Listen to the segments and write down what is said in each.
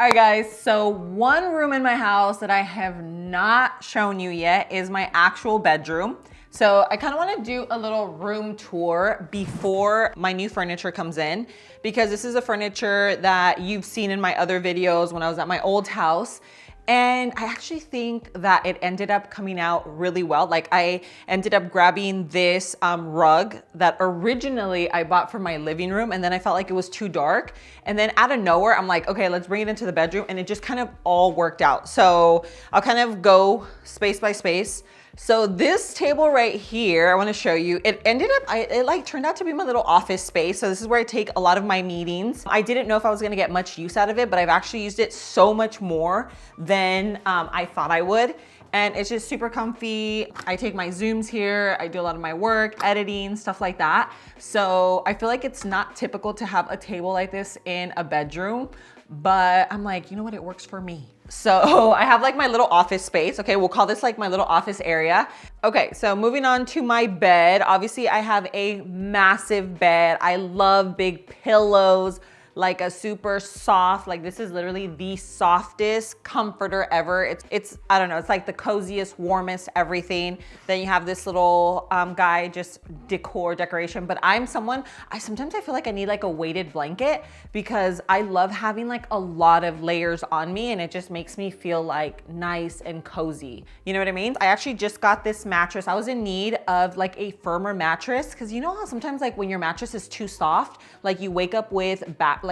All right, guys, so one room in my house that I have not shown you yet is my actual bedroom. So I kind of want to do a little room tour before my new furniture comes in, because this is a furniture that you've seen in my other videos when I was at my old house. And I actually think that it ended up coming out really well. Like, I ended up grabbing this rug that originally I bought for my living room, and then I felt like it was too dark. And then out of nowhere, I'm like, okay, let's bring it into the bedroom. And it just kind of all worked out. So I'll kind of go space by space. So this table right here, I want to show you, it ended up, it like turned out to be my little office space. So this is where I take a lot of my meetings. I didn't know if I was going to get much use out of it, but I've actually used it so much more than I thought I would. And it's just super comfy. I take my Zooms here. I do a lot of my work, editing, stuff like that. So I feel like it's not typical to have a table like this in a bedroom, but I'm like, you know what? It works for me. So I have like my little office space. Okay, we'll call this like my little office area. Okay, so moving on to my bed. Obviously, I have a massive bed. I love big pillows, like a super soft, like this is literally the softest comforter ever. It's I don't know, it's like the coziest, warmest, everything. Then you have this little guy, just decoration. But I'm someone, sometimes I feel like I need like a weighted blanket, because I love having like a lot of layers on me, and it just makes me feel like nice and cozy. You know what I mean? I actually just got this mattress. I was in need of like a firmer mattress, because you know how sometimes like when your mattress is too soft, like you wake up with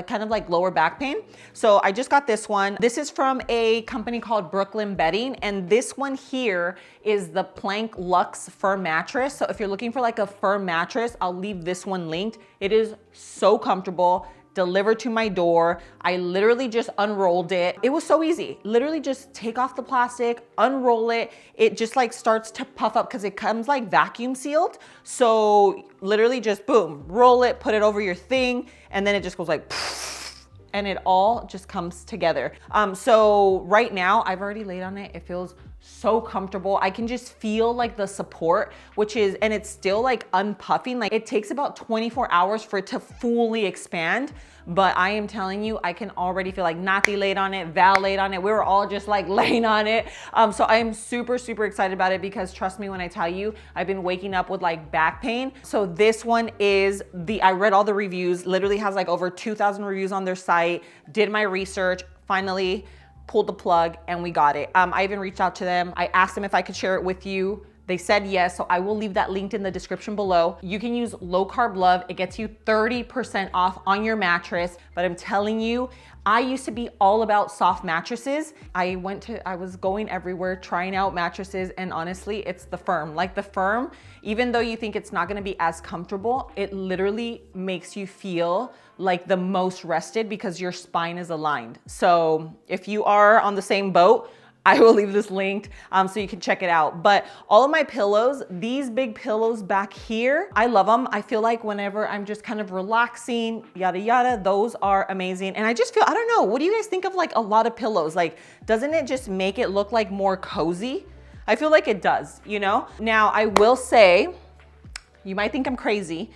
kind of like lower back pain. So I just got this one. This is from a company called Brooklyn Bedding. And this one here is the Plank Luxe Fur Mattress. So if you're looking for like a fur mattress, I'll leave this one linked. It is so comfortable. Delivered to my door. I literally just unrolled it. It was so easy. Literally just take off the plastic, unroll it. It just like starts to puff up because it comes like vacuum sealed. So literally just boom, roll it, put it over your thing, and then it just goes like, and it all just comes together. So right now I've already laid on it. It feels so comfortable. I can just feel like the support, and it's still like unpuffing. Like it takes about 24 hours for it to fully expand. But I am telling you, I can already feel like Nati laid on it, Val laid on it. We were all just like laying on it. So I am super, super excited about it, because trust me when I tell you, I've been waking up with like back pain. So this one is I read all the reviews, literally has like over 2,000 reviews on their site, did my research, finally pulled the plug, and we got it. I even reached out to them. I asked them if I could share it with you. They said yes, so I will leave that linked in the description below. You can use Low Carb Love. It gets you 30% off on your mattress. But I'm telling you, I used to be all about soft mattresses. I was going everywhere trying out mattresses, and honestly, it's the Firm. Like the Firm, even though you think it's not gonna be as comfortable, it literally makes you feel like the most rested because your spine is aligned. So if you are on the same boat, I will leave this linked so you can check it out. But all of my pillows, these big pillows back here, I love them. I feel like whenever I'm just kind of relaxing, yada, yada, those are amazing. And I just feel, I don't know, what do you guys think of like a lot of pillows? Like, doesn't it just make it look like more cozy? I feel like it does, you know? Now, I will say, you might think I'm crazy,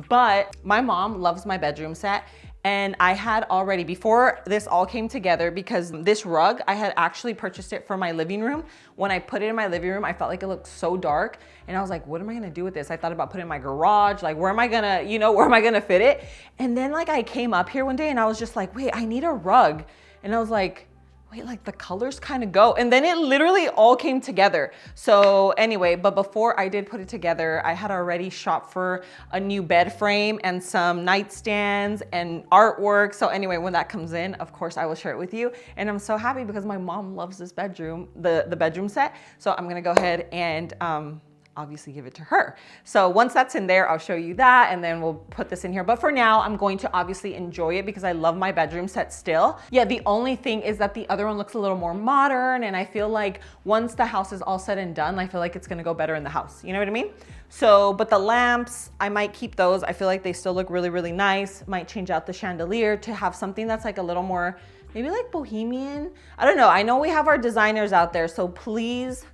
but my mom loves my bedroom set. And I had already, before this all came together, because this rug, I had actually purchased it for my living room. When I put it in my living room, I felt like it looked so dark. And I was like, what am I gonna do with this? I thought about putting it in my garage. Like, where am I gonna fit it? And then like I came up here one day and I was just like, wait, I need a rug. And I was like, wait, like the colors kind of go. And then it literally all came together. So anyway, but before I did put it together, I had already shopped for a new bed frame and some nightstands and artwork. So anyway, when that comes in, of course I will share it with you. And I'm so happy because my mom loves this bedroom, the bedroom set. So I'm gonna go ahead and obviously give it to her. So once that's in there, I'll show you that, and then we'll put this in here. But for now, I'm going to obviously enjoy it because I love my bedroom set still. Yeah, the only thing is that the other one looks a little more modern, and I feel like once the house is all said and done, I feel like it's gonna go better in the house. You know what I mean? So, but the lamps, I might keep those. I feel like they still look really, really nice. Might change out the chandelier to have something that's like a little more, maybe like bohemian. I don't know. I know we have our designers out there, so please,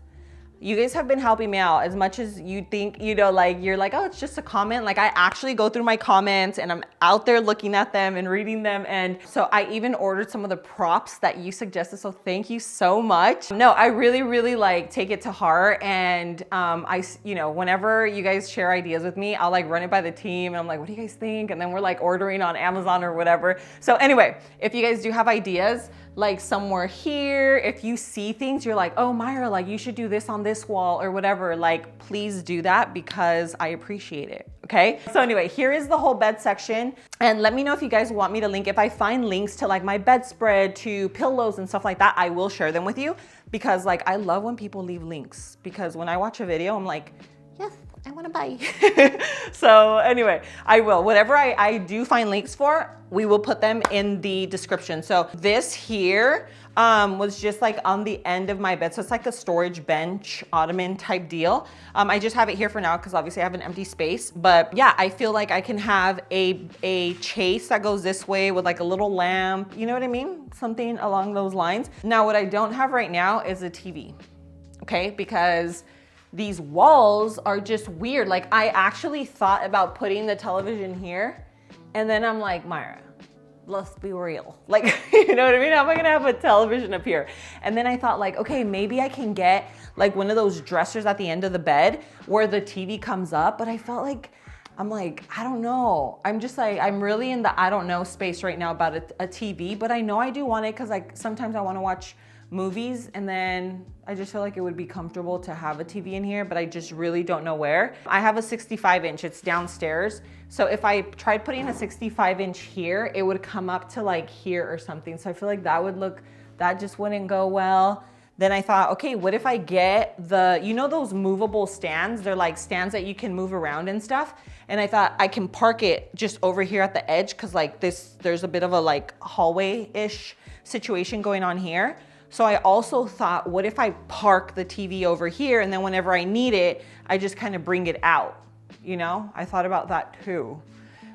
You guys have been helping me out as much as you think, you know, like you're like, oh, it's just a comment. Like I actually go through my comments and I'm out there looking at them and reading them. And so I even ordered some of the props that you suggested. So thank you so much. No, I really like take it to heart. And you know, whenever you guys share ideas with me, I'll like run it by the team and I'm like, what do you guys think? And then we're like ordering on Amazon or whatever. So anyway, if you guys do have ideas, like somewhere here, if you see things, you're like, oh, Myra, like you should do this on this wall or whatever, like please do that because I appreciate it, okay? So anyway, here is the whole bed section. And let me know if you guys want me to link. If I find links to like my bedspread, to pillows and stuff like that, I will share them with you because like I love when people leave links because when I watch a video, I'm like, yes, I want to buy. So anyway, I will. Whatever I do find links for, we will put them in the description. So this here was just like on the end of my bed. So it's like a storage bench, ottoman type deal. I just have it here for now because obviously I have an empty space. But yeah, I feel like I can have a chase that goes this way with like a little lamp. You know what I mean? Something along those lines. Now, what I don't have right now is a TV, okay? Because these walls are just weird. Like I actually thought about putting the television here and then I'm like, Myra, let's be real. Like, you know what I mean? How am I gonna have a television up here? And then I thought like, okay, maybe I can get like one of those dressers at the end of the bed where the TV comes up. But I felt like, I'm like, I don't know. I'm just like, I'm really in the I don't know space right now about a TV, but I know I do want it because like sometimes I wanna watch movies and then I just feel like it would be comfortable to have a TV in here, but I just really don't know where. I have a 65-inch, it's downstairs. So if I tried putting a 65-inch here, it would come up to like here or something. So I feel like that just wouldn't go well. Then I thought, okay, what if I get you know those movable stands? They're like stands that you can move around and stuff. And I thought I can park it just over here at the edge because like there's a bit of a like hallway-ish situation going on here. So I also thought, what if I park the TV over here and then whenever I need it, I just kind of bring it out, you know? I thought about that too.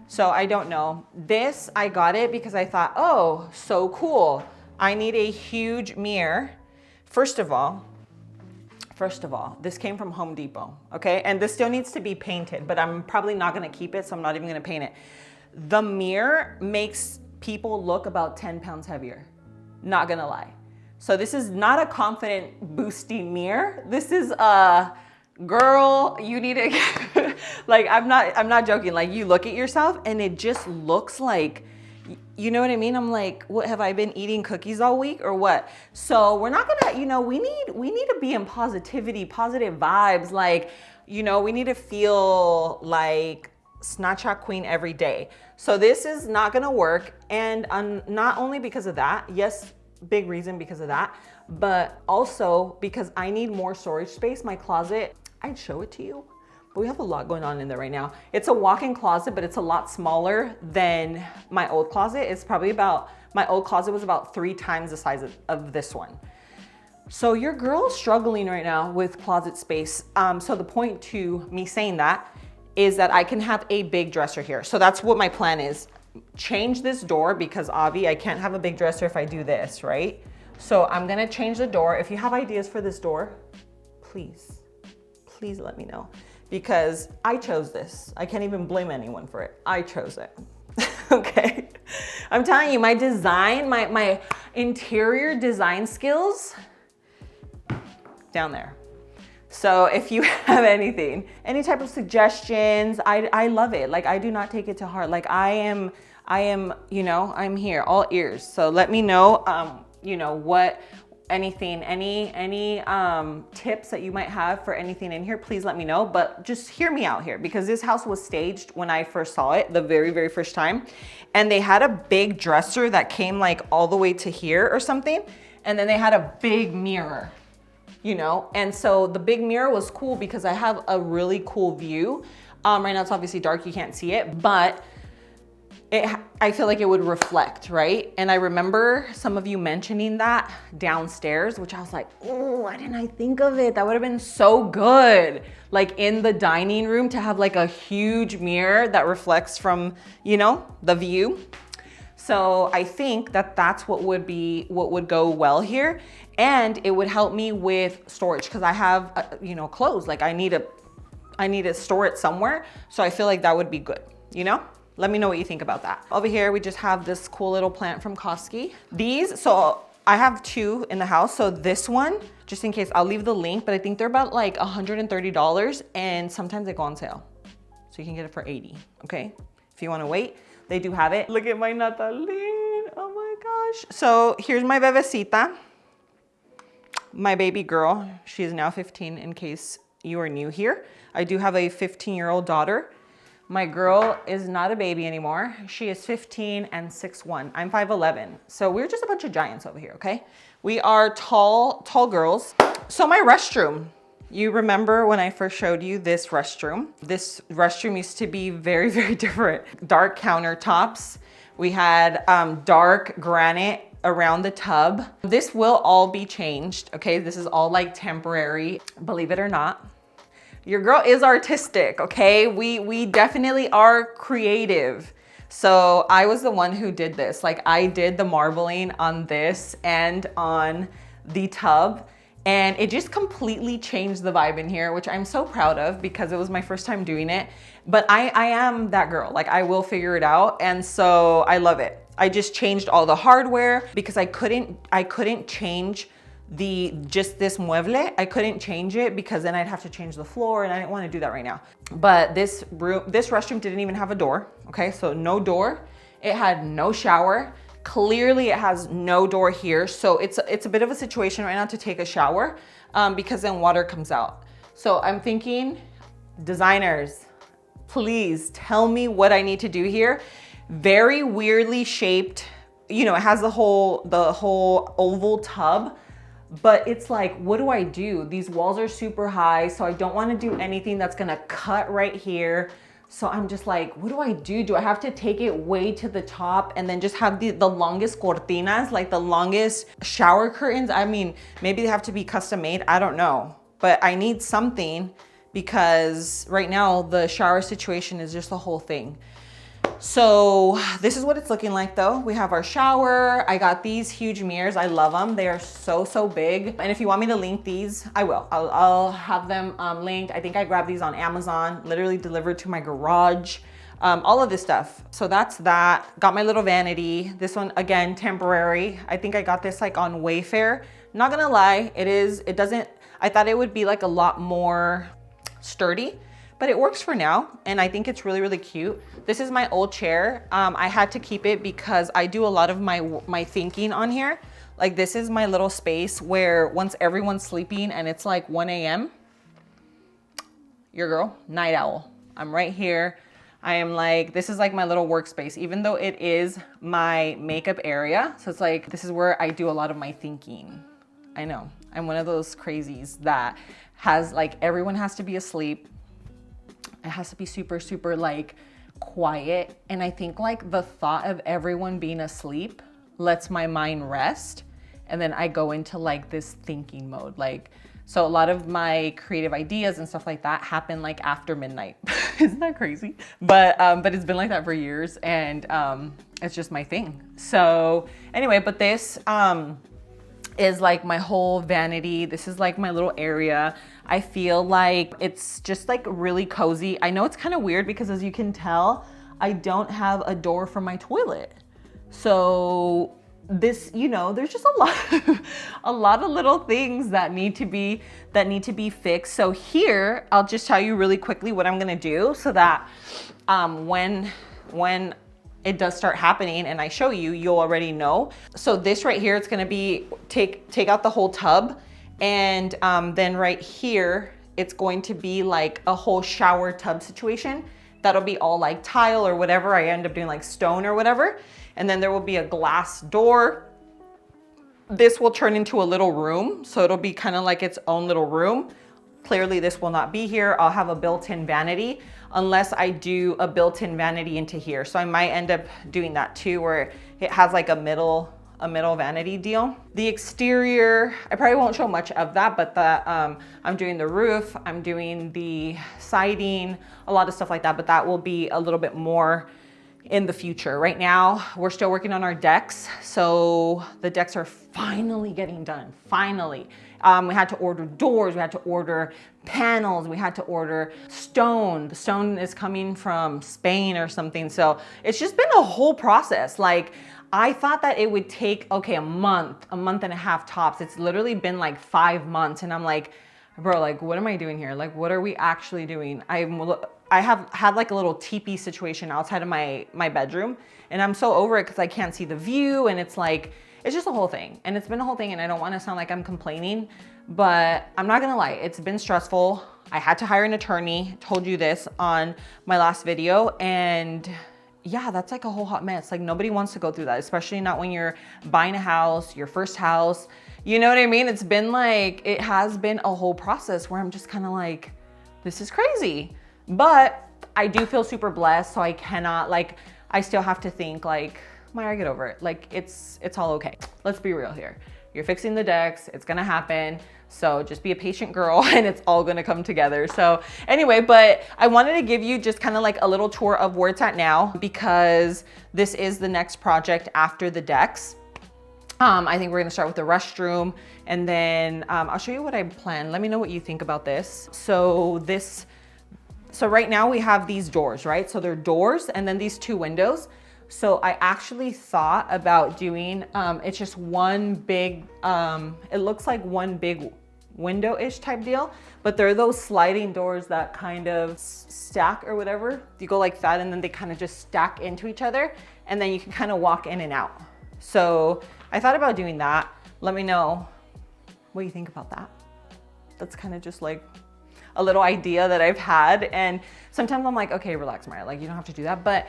So I don't know. This, I got it because I thought, oh, so cool. I need a huge mirror. First of all, this came from Home Depot, okay? And this still needs to be painted, but I'm probably not gonna keep it, so I'm not even gonna paint it. The mirror makes people look about 10 pounds heavier, not gonna lie. So this is not a confident boosting mirror. This is a girl, you need to, like, I'm not joking. Like you look at yourself and it just looks like, you know what I mean? I'm like, what, have I been eating cookies all week or what? So we're not gonna, you know, we need to be in positivity, positive vibes. Like, you know, we need to feel like Snapchat queen every day. So this is not gonna work. And not only because of that, yes, big reason because of that, but also because I need more storage space. My closet, I'd show it to you, but we have a lot going on in there right now. It's a walk-in closet, but it's a lot smaller than my old closet. It's probably my old closet was about 3 times the size of this one. So your girl's struggling right now with closet space. So the point to me saying that is that I can have a big dresser here. So that's what my plan is. Change this door because Avi, I can't have a big dresser if I do this, right? So I'm gonna change the door. If you have ideas for this door, please let me know because I chose this. I can't even blame anyone for it. I chose it, okay? I'm telling you, my design, my interior design skills, down there. So if you have anything, any type of suggestions, I love it. Like I do not take it to heart. Like I am, you know, I'm here, all ears. So let me know, you know, what, anything, any tips that you might have for anything in here, please let me know. But just hear me out here because this house was staged when I first saw it the very first time. And they had a big dresser that came like all the way to here or something. And then they had a big mirror, you know? And so the big mirror was cool because I have a really cool view. Right now it's obviously dark, you can't see it, but I feel like it would reflect, right? And I remember some of you mentioning that downstairs, which I was like, oh, why didn't I think of it? That would have been so good. Like in the dining room to have like a huge mirror that reflects from, you know, the view. So I think that that's what would go well here. And it would help me with storage because I have, you know, clothes. Like I need to store it somewhere. So I feel like that would be good, you know? Let me know what you think about that. Over here, we just have this cool little plant from Koski. These, so I have 2 in the house. So this one, just in case, I'll leave the link, but I think they're about like $130 and sometimes they go on sale. So you can get it for 80, okay? If you wanna wait, they do have it. Look at my Natalie, oh my gosh. So here's my bebecita, my baby girl. She is now 15 in case you are new here. I do have a 15-year-old daughter. My girl is not a baby anymore. She is 15 and 6'1". I'm 5'11". So we're just a bunch of giants over here, okay? We are tall girls. So my restroom, you remember when I first showed you this restroom? This restroom used to be very, very different. Dark countertops. We had dark granite around the tub. This will all be changed, okay? This is all like temporary, believe it or not. Your girl is artistic, okay? We definitely are creative. So I was the one who did this. Like I did the marbling on this and on the tub, and it just completely changed the vibe in here, which I'm so proud of because it was my first time doing it. But I am that girl, like I will figure it out. And so I love it. I just changed all the hardware because I couldn't change just this mueble. I couldn't change it because then I'd have to change the floor and I didn't want to do that right now. But this restroom didn't even have a door. Okay, so no door. It had no shower. Clearly it has no door here. So it's a bit of a situation right now to take a shower because then water comes out. So I'm thinking, designers, please tell me what I need to do here. Very weirdly shaped, you know, it has the whole oval tub. But it's like, what do I do? These walls are super high, so I don't want to do anything that's gonna cut right here. So I'm just like, what do I do? Do I have to take it way to the top and then just have the longest cortinas, like the longest shower curtains? I mean, maybe they have to be custom made, I don't know. But I need something because right now the shower situation is just the whole thing. So this is what it's looking like though. We have our shower. I got these huge mirrors. I love them. They are so big. And if you want me to link these, I will. I'll have them linked. I think I grabbed these on Amazon, literally delivered to my garage. All of this stuff. So that's that. Got my little vanity. This one, again, temporary. I think I got this like on Wayfair. Not gonna lie, I thought it would be like a lot more sturdy, but it works for now. And I think it's really cute. This is my old chair. I had to keep it because I do a lot of my thinking on here. Like this is my little space where once everyone's sleeping and it's like 1 a.m., your girl, night owl. I'm right here. I am like, this is like my little workspace, even though it is my makeup area. So it's like, this is where I do a lot of my thinking. I know, I'm one of those crazies that has like, everyone has to be asleep. It has to be super like quiet. And I think like the thought of everyone being asleep lets my mind rest. And then I go into like this thinking mode. Like, so a lot of my creative ideas and stuff like that happen like after midnight. Isn't that crazy? But it's been like that for years, and it's just my thing. So anyway, but this is like my whole vanity. This is like my little area. I feel like it's just like really cozy. I know it's kind of weird because as you can tell, I don't have a door for my toilet. So this, you know, there's just a lot of little things that need to be fixed. So here, I'll just tell you really quickly what I'm gonna do so that when it does start happening and I show you, you'll already know. So this right here, it's gonna be, take out the whole tub, and then right here, it's going to be like a whole shower tub situation. That'll be all like tile or whatever. I end up doing like stone or whatever. And then there will be a glass door. This will turn into a little room. So it'll be kind of like its own little room. Clearly this will not be here. I'll have a built-in vanity unless I do a built-in vanity into here. So I might end up doing that too, where it has like a middle vanity deal. The exterior, I probably won't show much of that, but I'm doing the roof, I'm doing the siding, a lot of stuff like that, but that will be a little bit more in the future. Right now, we're still working on our decks. So the decks are finally getting done, finally. We had to order doors, we had to order panels, we had to order stone. The stone is coming from Spain or something. So it's just been a whole process. Like, I thought that it would take, okay, a month and a half tops. It's literally been like 5 months. And I'm like, bro, like, what am I doing here? Like, what are we actually doing? I have had like a little teepee situation outside of my bedroom, and I'm so over it because I can't see the view, and it's like, it's just a whole thing. And it's been a whole thing, and I don't want to sound like I'm complaining, but I'm not gonna lie, it's been stressful. I had to hire an attorney, told you this on my last video, and yeah, that's like a whole hot mess. Like, nobody wants to go through that, especially not when you're buying a house, your first house. You know what I mean? It's been like, it has been a whole process where I'm just kind of like, this is crazy. But I do feel super blessed, so I cannot, like, I still have to think like, Maya, get over it. Like, it's all okay. Let's be real here. You're fixing the decks, it's gonna happen. So just be a patient girl and it's all gonna come together. So anyway, but I wanted to give you just kind of like a little tour of where it's at now, because this is the next project after the decks. I think we're gonna start with the restroom, and then I'll show you what I plan. Let me know what you think about this. So right now we have these doors, right? So they're doors and then these 2 windows. So I actually thought about doing, it's just one big, it looks like one big window-ish type deal, but they're those sliding doors that kind of stack or whatever. You go like that, and then they kind of just stack into each other, and then you can kind of walk in and out. So I thought about doing that. Let me know what you think about that. That's kind of just like a little idea that I've had. And sometimes I'm like, okay, relax, Maya, like, you don't have to do that. But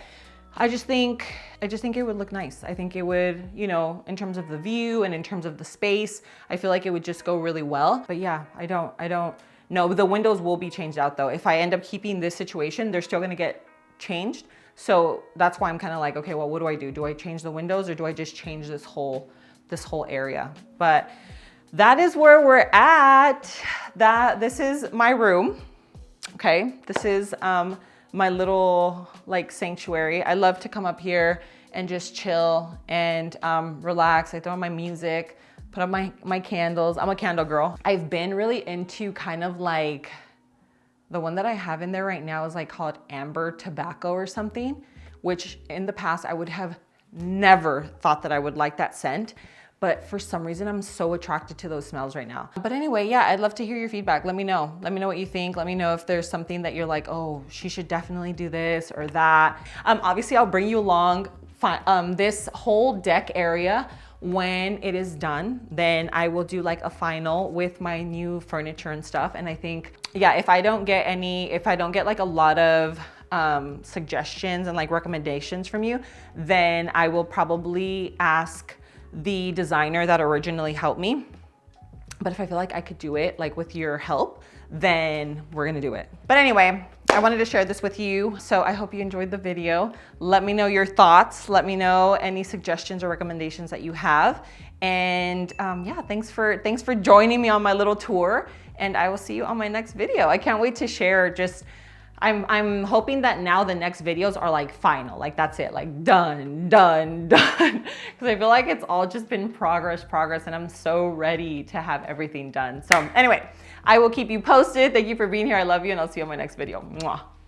I just think it would look nice. I think it would, you know, in terms of the view and in terms of the space, I feel like it would just go really well. But yeah, I don't know. The windows will be changed out though. If I end up keeping this situation, they're still gonna get changed. So that's why I'm kind of like, okay, well, what do I do? Do I change the windows, or do I just change this whole area? But that is where we're at. This is my room. Okay, this is my little like sanctuary. I love to come up here and just chill and relax. I throw on my music, put on my candles. I'm a candle girl. I've been really into kind of like, the one that I have in there right now is like called amber tobacco or something, which in the past I would have never thought that I would like that scent. But for some reason, I'm so attracted to those smells right now. But anyway, yeah, I'd love to hear your feedback. Let me know. Let me know what you think. Let me know if there's something that you're like, oh, she should definitely do this or that. Obviously, I'll bring you along this whole deck area. When it is done, then I will do like a final with my new furniture and stuff. And I think, yeah, if I don't get like a lot of suggestions and like recommendations from you, then I will probably ask the designer that originally helped me. But if I feel like I could do it like with your help, then we're gonna do it. But anyway, I wanted to share this with you. So I hope you enjoyed the video. Let me know your thoughts. Let me know any suggestions or recommendations that you have. And yeah, thanks for joining me on my little tour. And I will see you on my next video. I can't wait to share just, I'm hoping that now the next videos are like final, like that's it, like done. Because I feel like it's all just been progress, and I'm so ready to have everything done. So anyway, I will keep you posted. Thank you for being here. I love you, and I'll see you on my next video. Mwah.